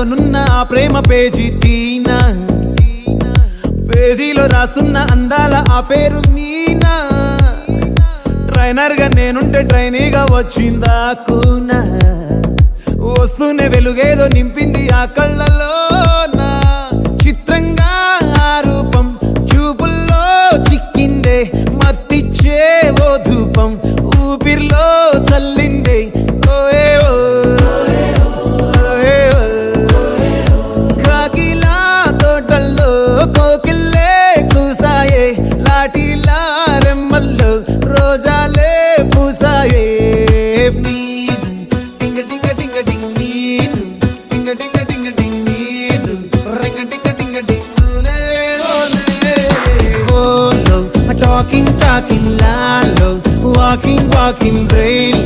నున్న ఆ ప్రేమ పేజీ తీనా, పేజీలో రాసున్న అందాల ఆ పేరు మీనా. ట్రైనర్ గా నేనుంటే ట్రైనీగా వచ్చిందా కూనా, వస్తూనే వెలుగేదో నింపింది ఆ కళ్ళలోనా. చిత్రంగా ఆ రూపం చూపుల్లో చిక్కిందే, మత్తిచ్చే ఓ ధూపం ఊపిరిలో చల్లిందే. ఓయే ఓ కాకిలా తోటల్లో కోకిల్లే కూసాయే, లాఠీలా రెమ్మల్లో రోజాలే పూసాయే. టింగ టింగ టింగ టింగ్ నీరు, టింగ టింగ టింగ టింగ్ నీరు, రింగ టింగ టింగ టింగ్ ఓలో టాకింగ్ టాకింగ్ లాలో, వాకింగ్ వాకింగ్ బ్రెయిన్లో